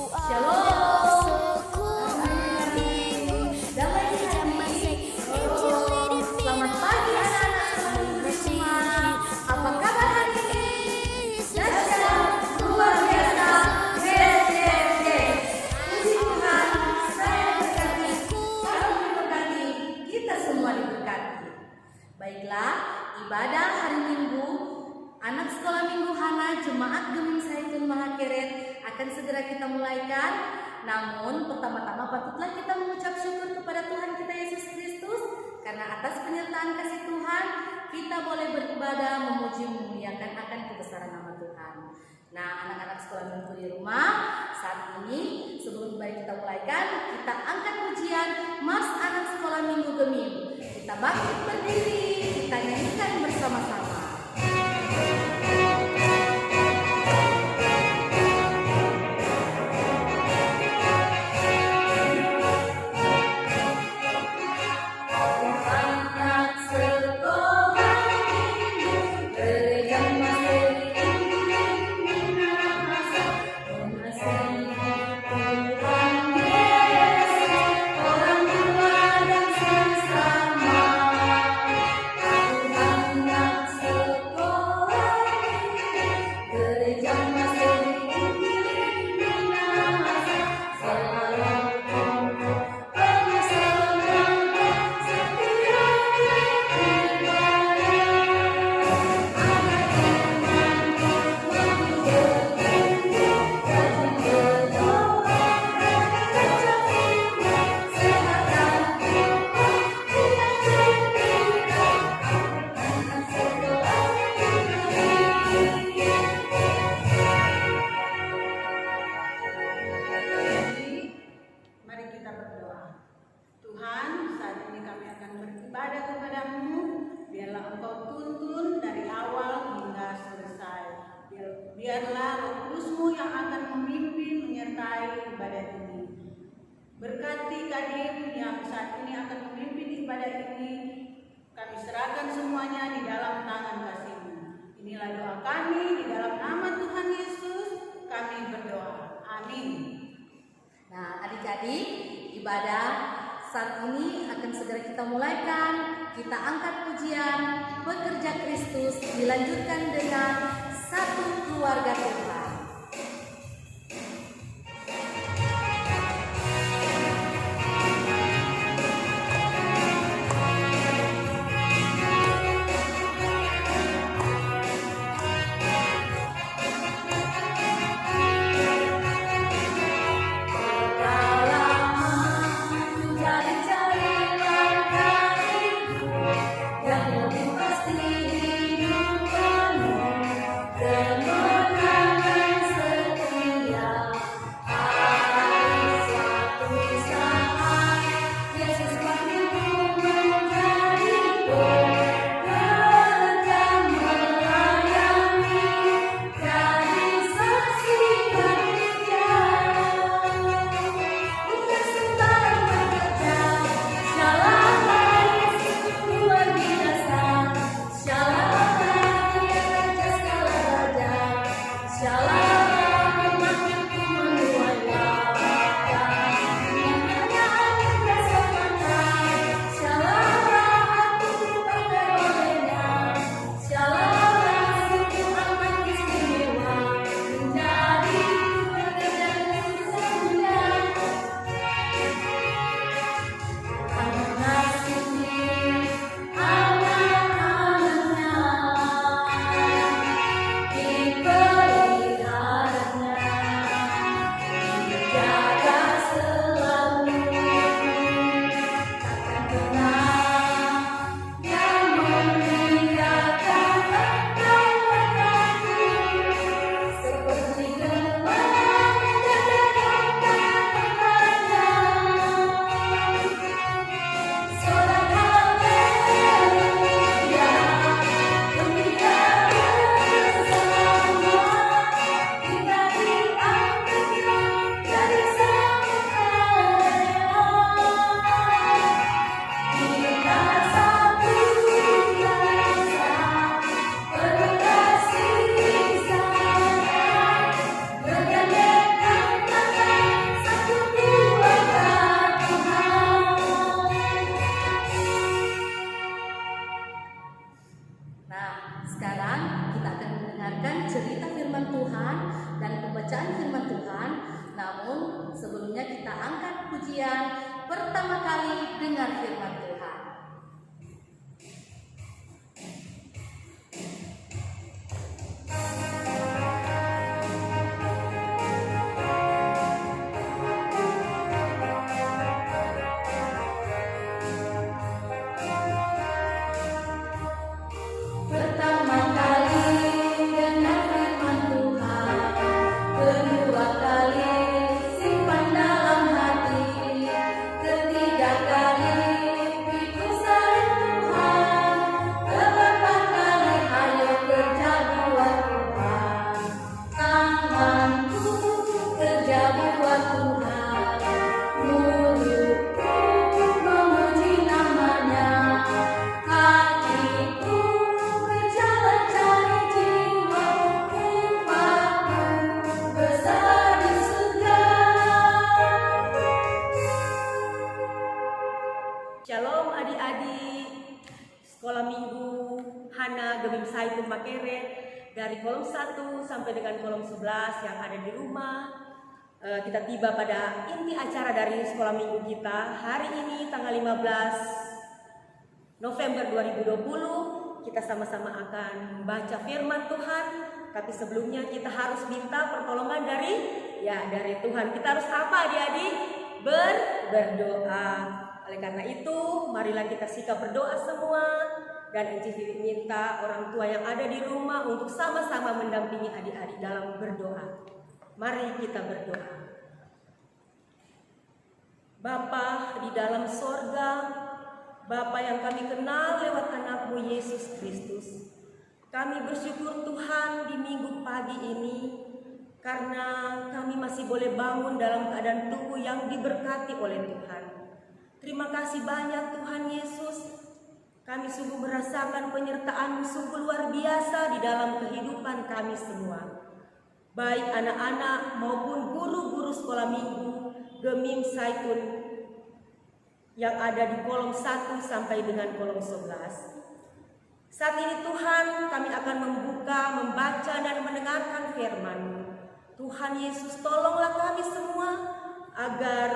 Selamat pagi anak-anak semua. Apa kabar hari ini? Dahsyat, luar biasa. Yes. Puji Tuhan, saya diberkati, kamu diberkati, kita semua diberkati. Baiklah, ibadah hari Minggu anak sekolah Minggu Hana Jemaat Geming Zaitun Mahakeret akan segera kita mulaikan. Namun pertama-tama patutlah kita mengucap syukur kepada Tuhan kita Yesus Kristus, karena atas penyertaan kasih Tuhan kita boleh beribadah, memuji, memuliakan akan kebesaran nama Tuhan. Nah, anak-anak sekolah Minggu di rumah, saat ini sebelum baik kita mulaikan, kita angkat pujian Mas Anak Sekolah Minggu Geming. Kita bangkit berdiri, kita nyanyikan bersama-sama. Biarlah Roh Kudus-Mu yang akan memimpin menyertai ibadah ini. Berkati Kadin yang saat ini akan memimpin ibadah ini. Kami serahkan semuanya di dalam tangan kasih-Mu. Inilah doa kami di dalam nama Tuhan Yesus. Kami berdoa. Amin. Nah, adik-adik, ibadah saat ini akan segera kita mulaikan. Kita angkat pujian Pekerja Kristus, dilanjutkan dengan Satu Keluarga Tuhan. pujian pertama kali dengar firman Tuhan. Pertama kali dengar firman Tuhan, kedua kali simpan dalam hati, ketiga kali pikul salib Tuhan, keempat kali ayo kerja buat Tuhan. Tanganku kerja buat Tuhan, mulutku memuji namanya, hatiku berjalan cari jiwa, upahku besar di surga. Shalom adik-adik Sekolah Minggu Hana Gemim Saitun Makere dari kolom 1 sampai dengan kolom 11 yang ada di rumah. Kita tiba pada inti acara dari sekolah minggu kita. Hari ini tanggal 15 November 2020 kita sama-sama akan baca firman Tuhan. Tapi sebelumnya kita harus minta pertolongan dari Tuhan. Kita harus apa adik-adik? Berdoa. Oleh karena itu, marilah kita sikap berdoa semua. Dan Encik Vivi minta orang tua yang ada di rumah untuk sama-sama mendampingi adik-adik dalam berdoa. Mari kita berdoa. Bapa di dalam sorga, Bapa yang kami kenal lewat anakmu Yesus Kristus, kami bersyukur Tuhan di minggu pagi ini karena kami masih boleh bangun dalam keadaan tubuh yang diberkati oleh Tuhan. Terima kasih banyak Tuhan Yesus. Kami sungguh merasakan penyertaan-Mu sungguh luar biasa di dalam kehidupan kami semua. Baik anak-anak maupun guru-guru sekolah minggu Gemim Saitun yang ada di kolom 1 sampai dengan kolom 11. Saat ini Tuhan kami akan membaca dan mendengarkan firman-Mu. Tuhan Yesus, tolonglah kami semua agar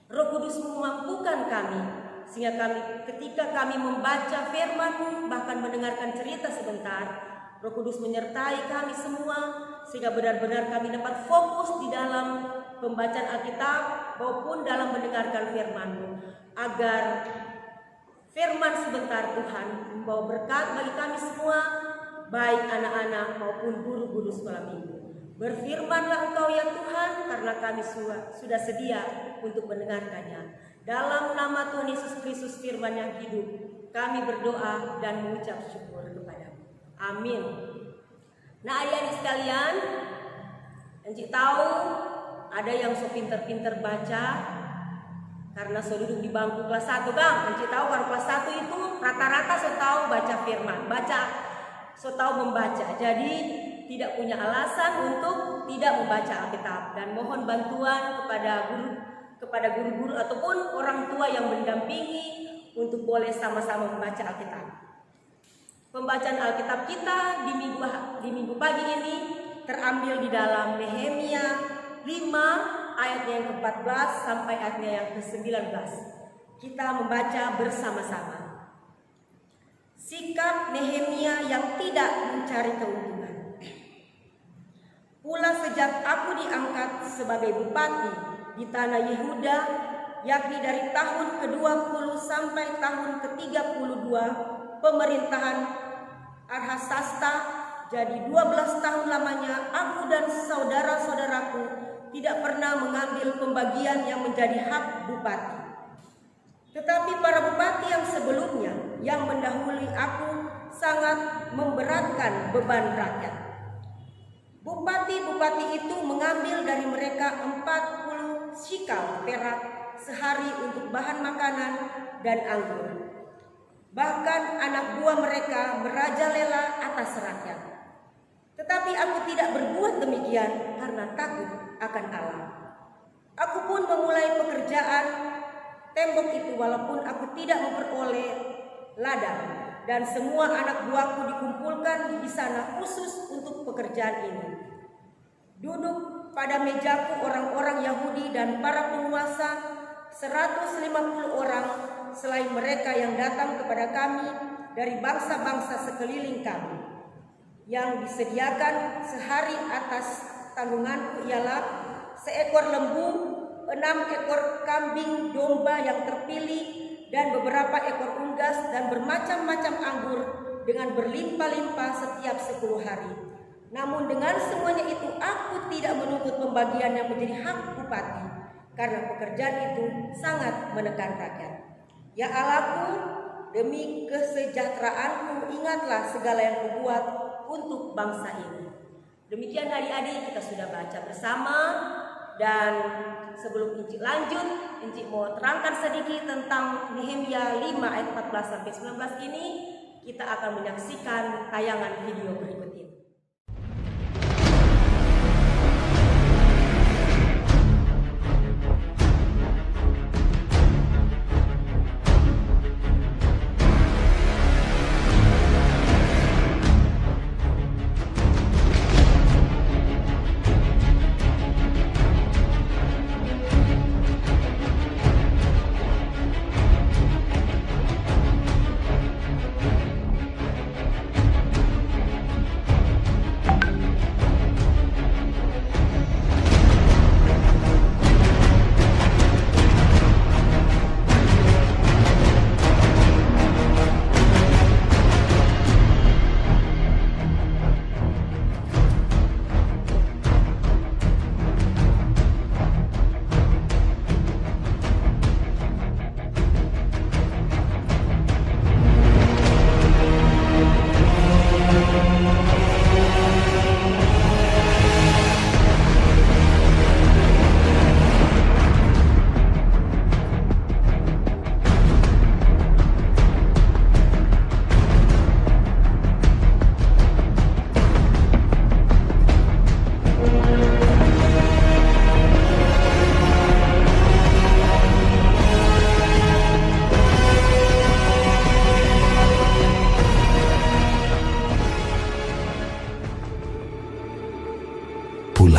Roh Kudus-Mu memampukan kami, sehingga ketika kami membaca firman-Mu, bahkan mendengarkan cerita sebentar, Roh Kudus menyertai kami semua, sehingga benar-benar kami dapat fokus di dalam pembacaan Alkitab maupun dalam mendengarkan firman-Mu, agar firman sebentar Tuhan membawa berkat bagi kami semua, baik anak-anak maupun guru-guru sekolah minggu. Berfirmanlah Engkau ya Tuhan, karena kami sudah sedia untuk mendengarkannya. Dalam nama Tuhan Yesus Kristus firman yang hidup, kami berdoa dan mengucap syukur kepada-Mu. Amin. Nah adik-adik sekalian, Encik tahu ada yang so pinter-pinter baca karena so duduk di bangku kelas 1 bang. Encik tahu kalau kelas 1 itu rata-rata so tahu baca firman, so tahu membaca. Jadi tidak punya alasan untuk tidak membaca Alkitab, dan mohon bantuan kepada guru-guru ataupun orang tua yang mendampingi untuk boleh sama-sama membaca Alkitab. Pembacaan Alkitab kita di minggu pagi ini terambil di dalam Nehemia 5 ayatnya yang ke-14 sampai ayatnya yang ke-19. Kita membaca bersama-sama. Sikap Nehemia yang tidak mencari keuntungan. Pula sejak aku diangkat sebagai bupati di tanah Yehuda, yakni dari tahun ke-20 sampai tahun ke-32 pemerintahan Arhasasta, jadi 12 tahun lamanya aku dan saudara-saudaraku tidak pernah mengambil pembagian yang menjadi hak bupati. Tetapi para bupati yang sebelumnya yang mendahului aku sangat memberatkan beban rakyat. Bupati-bupati itu mengambil dari mereka 40 shikal perak sehari untuk bahan makanan dan anggur. Bahkan anak buah mereka merajalela atas rakyat. Tetapi aku tidak berbuat demikian karena takut akan Allah. Aku pun memulai pekerjaan tembok itu walaupun aku tidak memperoleh ladang. Dan semua anak buahku dikumpulkan di sana khusus untuk pekerjaan ini. Duduk pada mejaku orang-orang Yahudi dan para penguasa 150 orang selain mereka yang datang kepada kami dari bangsa-bangsa sekeliling kami. Yang disediakan sehari atas tanggunganku ialah seekor lembu, 6 ekor kambing domba yang terpilih, dan beberapa ekor unggas dan bermacam-macam anggur dengan berlimpah-limpah setiap 10 hari. Namun dengan semuanya itu aku tidak menuntut pembagian yang menjadi hak bupati, karena pekerjaan itu sangat menekan rakyat. Ya Allahku, demi kesejahteraanku ingatlah segala yang kubuat untuk bangsa ini. Demikian adik-adik kita sudah baca bersama, dan sebelum Inci lanjut, Inci mau terangkan sedikit tentang Nehemia 5 ayat 14-19 ini. Kita akan menyaksikan tayangan video berikut ini.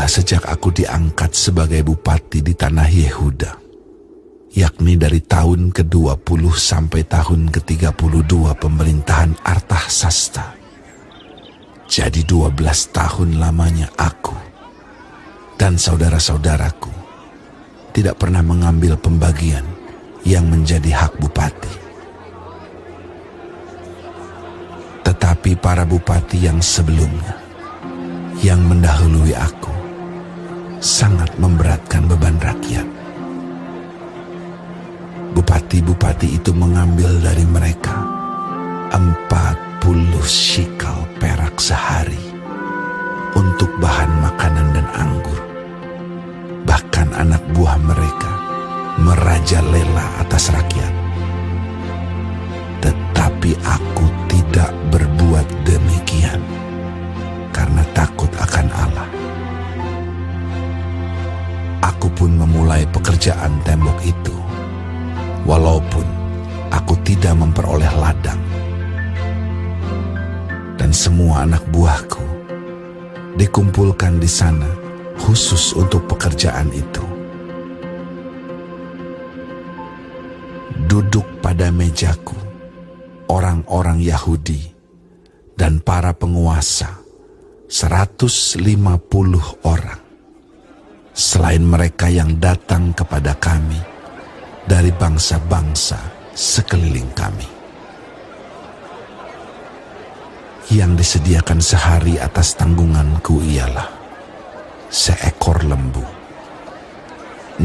Sejak aku diangkat sebagai bupati di tanah Yehuda, yakni dari tahun ke-20 sampai tahun ke-32 pemerintahan Artahsasta. Jadi 12 tahun lamanya aku dan saudara-saudaraku tidak pernah mengambil pembagian yang menjadi hak bupati. Tetapi para bupati yang sebelumnya, yang mendahului aku, sangat memberatkan beban rakyat. Bupati-bupati itu mengambil dari mereka 40 shikal perak sehari untuk bahan makanan dan anggur. Bahkan anak buah mereka merajalela atas rakyat. Tetapi aku tidak berbuat demikian karena takut akan Allah. Aku pun memulai pekerjaan tembok itu, walaupun aku tidak memperoleh ladang. Dan semua anak buahku dikumpulkan di sana khusus untuk pekerjaan itu. Duduk pada mejaku orang-orang Yahudi dan para penguasa 150 orang. Selain mereka yang datang kepada kami dari bangsa-bangsa sekeliling kami. Yang disediakan sehari atas tanggunganku ialah seekor lembu,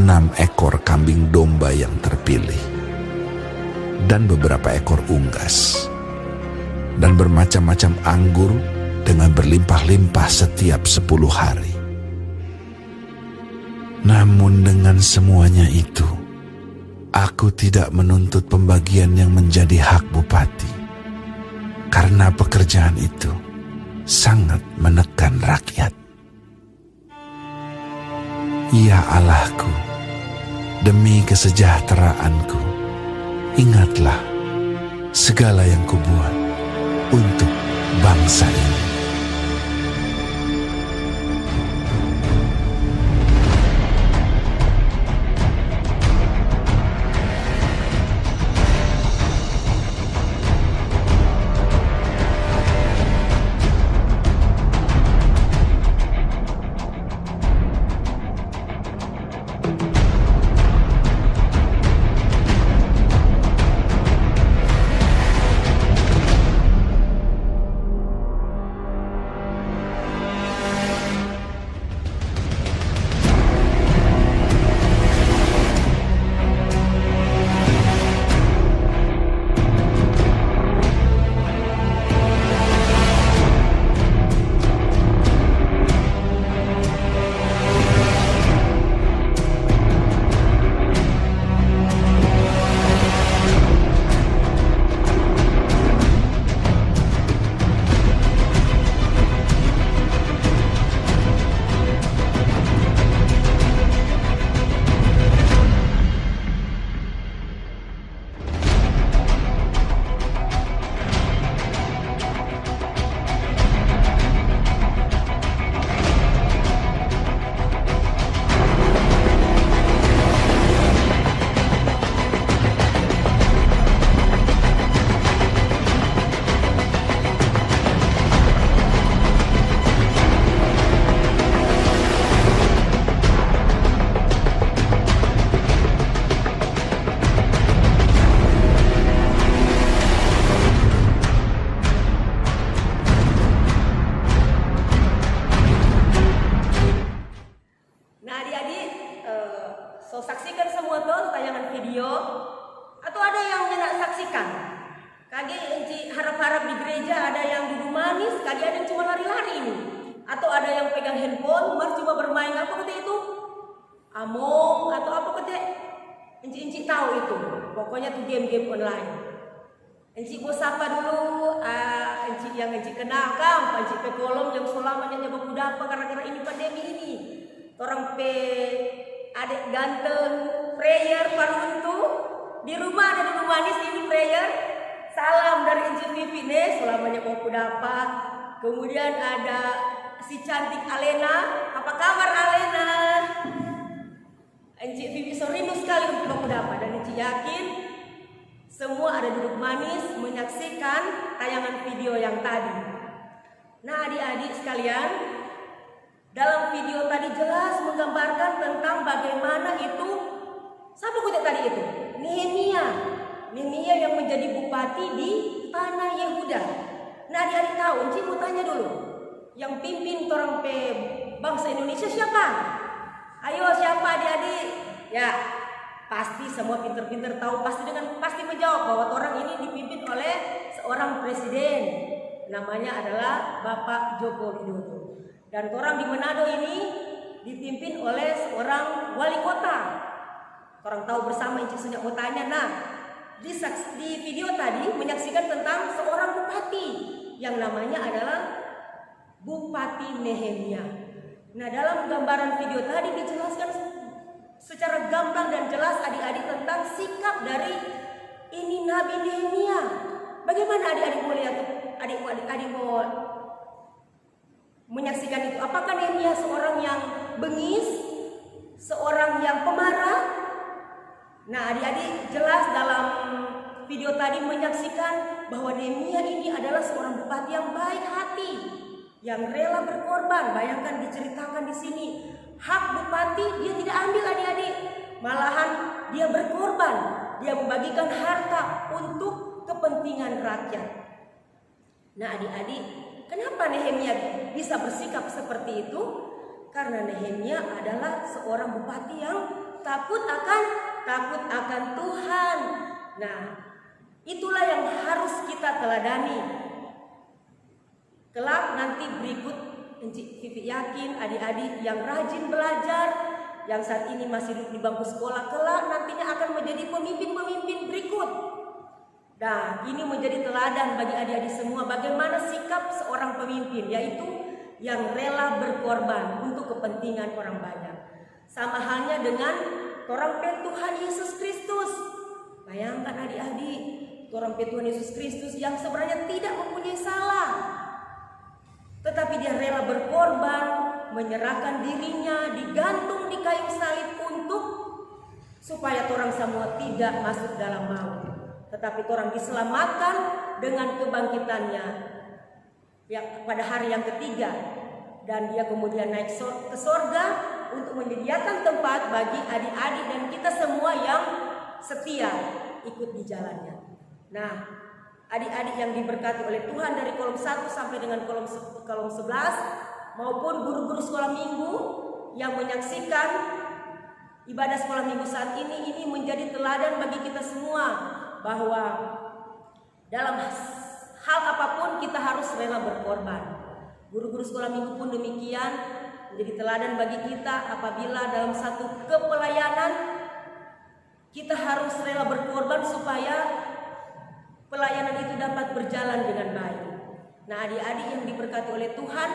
6 ekor kambing domba yang terpilih, dan beberapa ekor unggas, dan bermacam-macam anggur dengan berlimpah-limpah setiap 10 hari. Namun dengan semuanya itu, aku tidak menuntut pembagian yang menjadi hak bupati, karena pekerjaan itu sangat menekan rakyat. Ya Allahku, demi kesejahteraanku, ingatlah segala yang kubuat untuk bangsa ini. ada yang pegang handphone, Mar cuma bermain apa kata itu? Among atau apa kata? Enci tahu itu. Pokoknya tuh game-game online. Enci mau sapa dulu, enci yang enci kenal kan, enci pe kolom yang selamanya nyoba kudapa karena ini pandemi ini. Orang pe adik ganteng, prayer paruntu di rumah ada di rumah ini prayer. Salam dari Enci Vivi nih, selamanya mau kudapa. Kemudian ada si cantik Alena, apa kabar Alena? Enci Vivi serindu sekali untuk mau kudapa dan Enci yakin semua ada duduk manis menyaksikan tayangan video yang tadi. Nah adik-adik sekalian, dalam video tadi jelas menggambarkan tentang bagaimana itu, siapa kutip tadi itu? Nehemia yang menjadi bupati di tanah Yehuda. Nah adik-adik tahu, Enci mau tanya dulu, yang pimpin orang pe bangsa Indonesia siapa? Ayo siapa adik-adik? Ya pasti semua pinter-pinter tahu, pasti menjawab bahwa orang ini dipimpin oleh seorang presiden, namanya adalah Bapak Joko Widodo. Dan orang di Manado ini dipimpin oleh seorang wali kota. Orang tahu bersama Enci Sunyak mau tanya, nah di video tadi menyaksikan tentang seorang bupati yang namanya adalah Bupati Nehemia. Nah dalam gambaran video tadi dijelaskan secara gamblang dan jelas adik-adik tentang sikap dari ini Nabi Nehemia. Bagaimana adik-adik mau lihat, adik-adik mau menyaksikan itu? Apakah Nehemia seorang yang bengis, seorang yang pemarah? Nah adik-adik jelas dalam video tadi menyaksikan bahwa Nehemia ini adalah seorang bupati yang baik hati, yang rela berkorban. Bayangkan diceritakan di sini, hak bupati dia tidak ambil adik-adik, malahan dia berkorban, dia membagikan harta untuk kepentingan rakyat. Nah adik-adik, kenapa Nehemia bisa bersikap seperti itu? Karena Nehemia adalah seorang bupati yang takut akan Tuhan. Nah, itulah yang harus kita teladani. Kelak nanti berikut, Enci Vivi yakin adik-adik yang rajin belajar, yang saat ini masih duduk di bangku sekolah, kelak nantinya akan menjadi pemimpin-pemimpin berikut. Nah, ini menjadi teladan bagi adik-adik semua bagaimana sikap seorang pemimpin, yaitu yang rela berkorban untuk kepentingan orang banyak. Sama halnya dengan orang Tuhan Yesus Kristus. Bayangkan adik-adik, orang Tuhan Yesus Kristus yang sebenarnya tidak mempunyai salah, tetapi dia rela berkorban, menyerahkan dirinya, digantung di kayu salib untuk supaya orang semua tidak masuk dalam maut, tetapi orang diselamatkan dengan kebangkitannya ya, pada hari yang ketiga. Dan dia kemudian naik ke sorga untuk menyediakan tempat bagi adik-adik dan kita semua yang setia ikut di jalannya. Nah, adik-adik yang diberkati oleh Tuhan dari kolom 1 sampai dengan kolom 11 maupun guru-guru sekolah minggu yang menyaksikan ibadah sekolah minggu saat ini menjadi teladan bagi kita semua bahwa dalam hal apapun kita harus rela berkorban. Guru-guru sekolah minggu pun demikian menjadi teladan bagi kita apabila dalam satu kepelayanan kita harus rela berkorban supaya pelayanan itu dapat berjalan dengan baik. Nah adik-adik yang diberkati oleh Tuhan,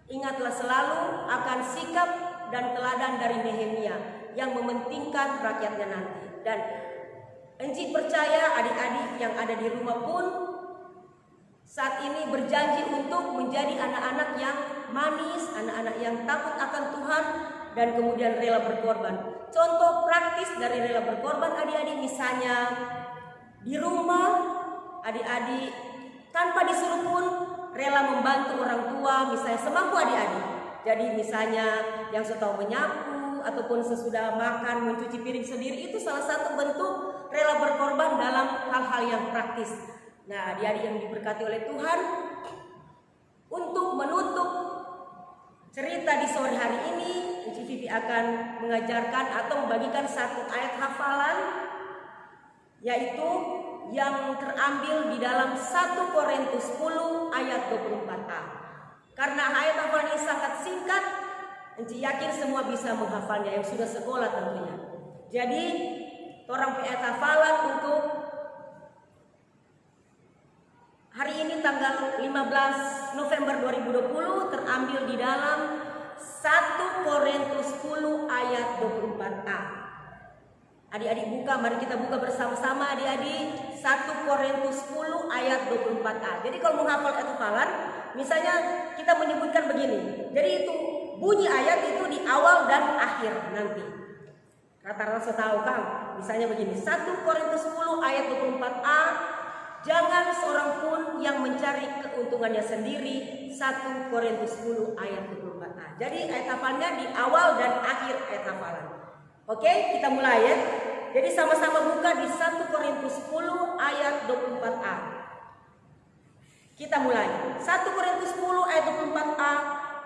ingatlah selalu akan sikap dan teladan dari Nehemia yang mementingkan rakyatnya nanti. Dan Enci percaya adik-adik yang ada di rumah pun saat ini berjanji untuk menjadi anak-anak yang manis, anak-anak yang takut akan Tuhan dan kemudian rela berkorban. Contoh praktis dari rela berkorban adik-adik misalnya di rumah adik-adik tanpa disuruh pun rela membantu orang tua misalnya semampu adik-adik. Jadi misalnya yang sudah menyapu ataupun sesudah makan mencuci piring sendiri, itu salah satu bentuk rela berkorban dalam hal-hal yang praktis. Nah, adik-adik yang diberkati oleh Tuhan, untuk menutup cerita di sore hari ini, Enci Vivi akan mengajarkan atau membagikan satu ayat hafalan, yaitu yang terambil di dalam 1 Korintus 10 ayat 24a. Karena ayat hafalan ini sangat singkat, Enci yakin semua bisa menghafalnya yang sudah sekolah tentunya. Jadi, orang ayat hafalan untuk hari ini tanggal 15 November 2020 terambil di dalam 1 Korintus 10 ayat 24a. Adik-adik buka, mari kita buka bersama-sama adik-adik 1 Korintus 10 ayat 24a. Jadi kalau menghafal ayat hafalan, misalnya kita menyebutkan begini. Jadi itu bunyi ayat itu di awal dan akhir nanti. Rata-rata saya tahu kan, misalnya begini. 1 Korintus 10 ayat 24a. Jangan seorang pun yang mencari keuntungannya sendiri. 1 Korintus 10 ayat 24a. Jadi ayat hafalnya di awal dan akhir ayat hafalan. Oke, kita mulai ya. Jadi sama-sama buka di 1 Korintus 10 ayat 24a. Kita mulai. 1 Korintus 10 ayat 24a.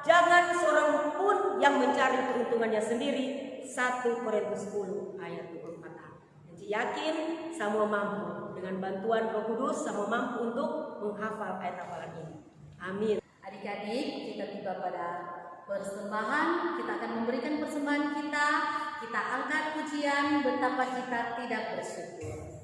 Jangan seorang pun yang mencari keuntungannya sendiri. 1 Korintus 10 ayat 24a. Jadi yakin semua mampu. Dengan bantuan Roh Kudus sama mampu untuk menghafal ayat hafalan ini. Amin. Adik-adik, kita tiba pada persembahan. Kita akan memberikan persembahan kita. Kita angkat pujian betapa kita tidak bersyukur.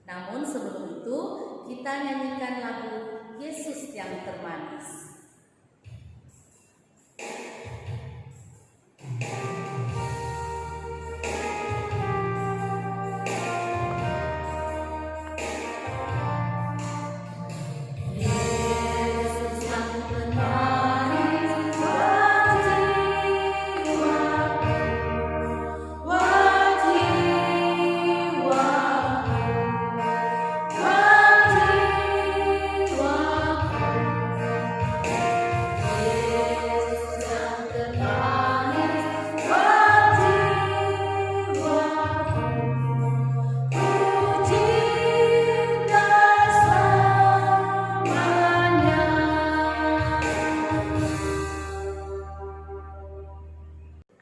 Namun sebelum itu kita nyanyikan lagu Yesus yang termanis.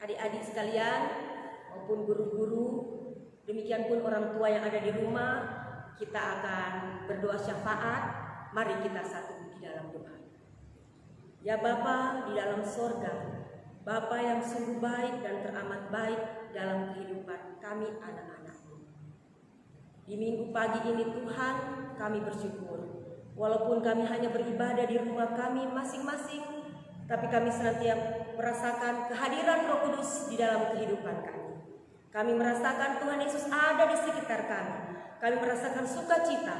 Adik-adik sekalian maupun guru-guru, demikian pun orang tua yang ada di rumah, kita akan berdoa syafaat. Mari kita satu di dalam doa. Ya Bapa di dalam sorga, Bapa yang sungguh baik dan teramat baik dalam kehidupan kami anak-anak-Mu. Di minggu pagi ini Tuhan, kami bersyukur. Walaupun kami hanya beribadah di rumah kami masing-masing, tapi kami senantiasa merasakan kehadiran Roh Kudus di dalam kehidupan kami. Kami merasakan Tuhan Yesus ada di sekitar kami. Kami merasakan sukacita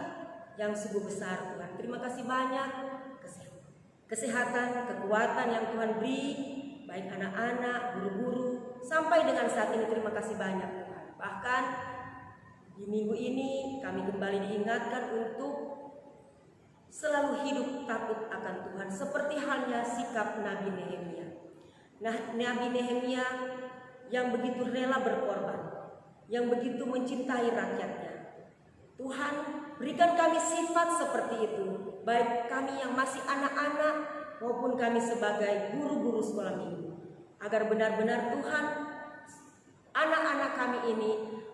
yang sungguh besar Tuhan. Terima kasih banyak kesehatan, kekuatan yang Tuhan beri, baik anak-anak, guru-guru, sampai dengan saat ini terima kasih banyak Tuhan. Bahkan di minggu ini kami kembali diingatkan untuk selalu hidup takut akan Tuhan, seperti halnya sikap Nabi Nehemia. Nah, Nabi Nehemia yang begitu rela berkorban, yang begitu mencintai rakyatnya. Tuhan, berikan kami sifat seperti itu, baik kami yang masih anak-anak maupun kami sebagai guru-guru sekolah minggu, agar benar-benar Tuhan, anak-anak kami ini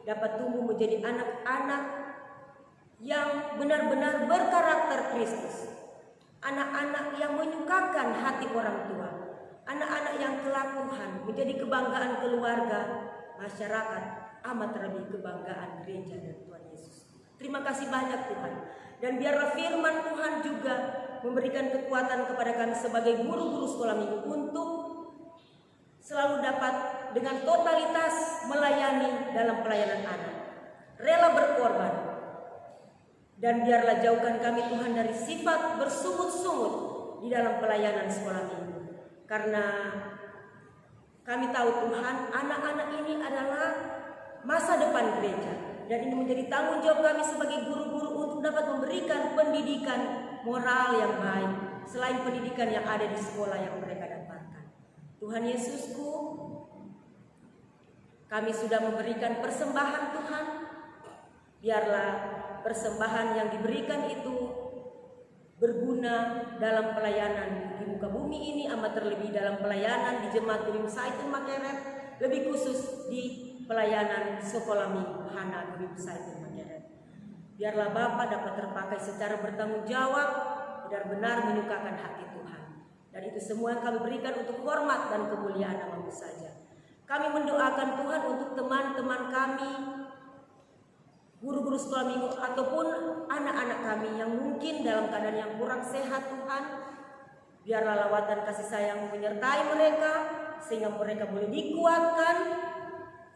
dapat tumbuh menjadi anak-anak yang benar-benar berkarakter Kristus, anak-anak yang menyukakan hati orang tua, anak-anak yang kelak Tuhan menjadi kebanggaan keluarga, masyarakat, amat terlebih kebanggaan gereja dan Tuhan Yesus. Terima Terima kasih banyak Tuhan. Dan biarlah firman Tuhan juga memberikan kekuatan kepada kami sebagai guru-guru sekolah minggu untuk selalu dapat dengan totalitas melayani dalam pelayanan anak. Rela berkorban. Dan biarlah jauhkan kami Tuhan dari sifat bersungut-sungut di dalam pelayanan sekolah minggu. Karena kami tahu Tuhan, anak-anak ini adalah masa depan gereja. Dan ini menjadi tanggung jawab kami sebagai guru-guru untuk dapat memberikan pendidikan moral yang baik selain pendidikan yang ada di sekolah yang mereka dapatkan. Tuhan Yesusku, kami sudah memberikan persembahan Tuhan. Biarlah persembahan yang diberikan itu berguna dalam pelayanan di muka bumi ini, amat terlebih dalam pelayanan di Jemaat Gubim Saitun Makeret, lebih khusus di pelayanan sekolah minggu Hana Gubim Saitun Makeret. Biarlah Bapa dapat terpakai secara bertanggung jawab, benar-benar menyukakan hati Tuhan. Dan itu semua yang kami berikan untuk hormat dan kemuliaan nama-Mu saja. Kami mendoakan Tuhan untuk teman-teman kami, guru-guru sekolah minggu ataupun anak-anak kami yang mungkin dalam keadaan yang kurang sehat Tuhan. Biarlah lawatan kasih sayang menyertai mereka sehingga mereka boleh dikuatkan,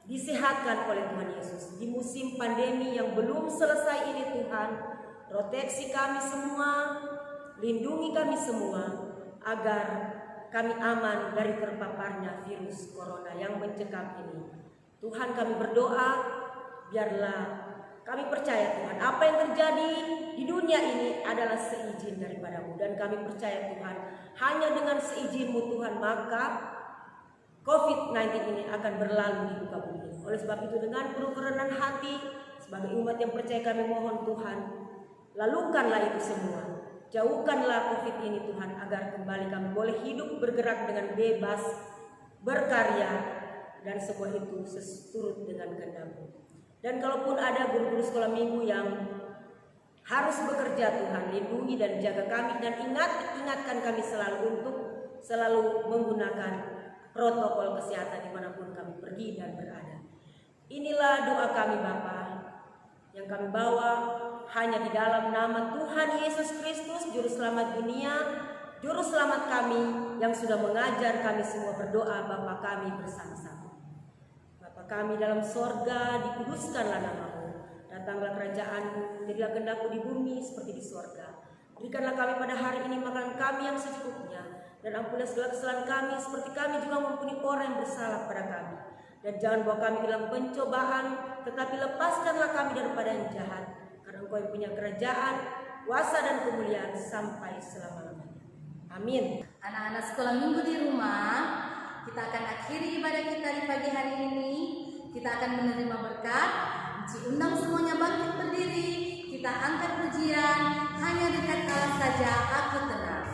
disehatkan oleh Tuhan Yesus. Di musim pandemi yang belum selesai ini Tuhan, proteksi kami semua, lindungi kami semua agar kami aman dari terpaparnya virus corona yang mencekam ini. Tuhan, kami berdoa, biarlah kami percaya Tuhan, apa yang terjadi di dunia ini adalah seizin daripada-Mu. Dan kami percaya Tuhan, hanya dengan seizin-Mu Tuhan, maka COVID-19 ini akan berlalu di muka bumi. Oleh sebab itu dengan penuh kerendahan hati, sebagai umat yang percaya kami mohon Tuhan, lalukanlah itu semua. Jauhkanlah COVID ini Tuhan, agar kembali kami boleh hidup bergerak dengan bebas, berkarya, dan semua itu seturut dengan kehendak-Mu. Dan kalaupun ada guru-guru sekolah minggu yang harus bekerja Tuhan, lindungi dan jaga kami, dan ingatkan kami selalu untuk selalu menggunakan protokol kesehatan dimanapun kami pergi dan berada. Inilah doa kami Bapa yang kami bawa hanya di dalam nama Tuhan Yesus Kristus, Juru Selamat dunia, Juru Selamat kami yang sudah mengajar kami semua berdoa. Bapa kami bersama-sama. Bapa kami dalam sorga, dikuduskanlah nama-Mu. Datanglah kerajaan-Mu, jadilah kehendak-Mu di bumi seperti di sorga. Berikanlah kami pada hari ini makanan kami yang secukupnya. Dan ampunilah segala kesalahan kami seperti kami juga mengampuni orang yang bersalah pada kami. Dan jangan bawa kami dalam pencobaan, tetapi lepaskanlah kami daripada yang jahat. Karena Engkau yang punya kerajaan, kuasa dan kemuliaan sampai selama-lamanya. Amin. Anak-anak sekolah minggu di rumah, kita akan akhiri ibadah kita di pagi hari ini. Kita akan menerima berkat. Undang semuanya bangkit berdiri. Kita angkat pujian. Hanya dekat Allah saja aku tenang.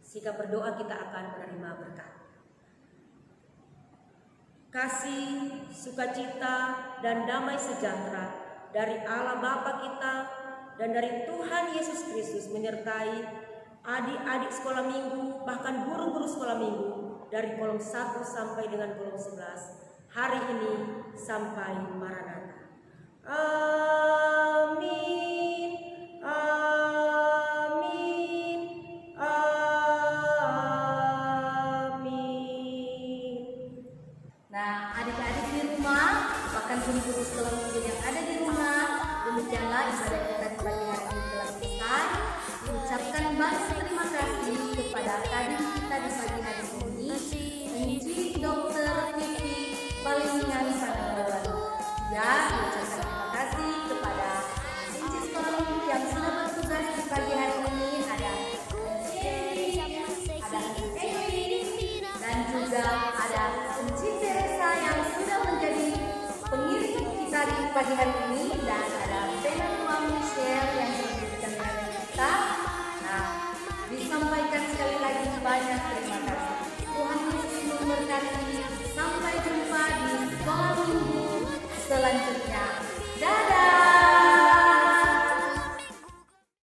Jika berdoa kita akan menerima berkat. Kasih, sukacita, dan damai sejahtera dari Allah Bapa kita dan dari Tuhan Yesus Kristus menyertai adik-adik sekolah minggu, bahkan guru-guru sekolah minggu dari kolom 1 sampai dengan kolom 11 hari ini sampai Maranatha. Amin. Amin. Amin. Nah, adik-adik di rumah, bahkan guru-guru sekolah minggu yang ada di rumah, demikianlah ibadah kita di pagi hari ini telah selesai. Mengucapkan banyak terima kasih kepada kadir kita di pagi hari ini, Inji Dr. Titi Palingyan Panagawan. Ya, mengucapkan terima kasih kepada Inji sekolah minggu yang sudah bertugas di pagi hari ini, ada dan juga ada Inci Teresa yang sudah menjadi pengiring kita di pagi hari ini, dan ada Benua Michelle yang sudah memberikan pelajaran kita. Nah, disampaikan sekali lagi banyak terima kasih. Tuhan Yesus memberkati. Sampai jumpa di sekolah minggu selanjutnya.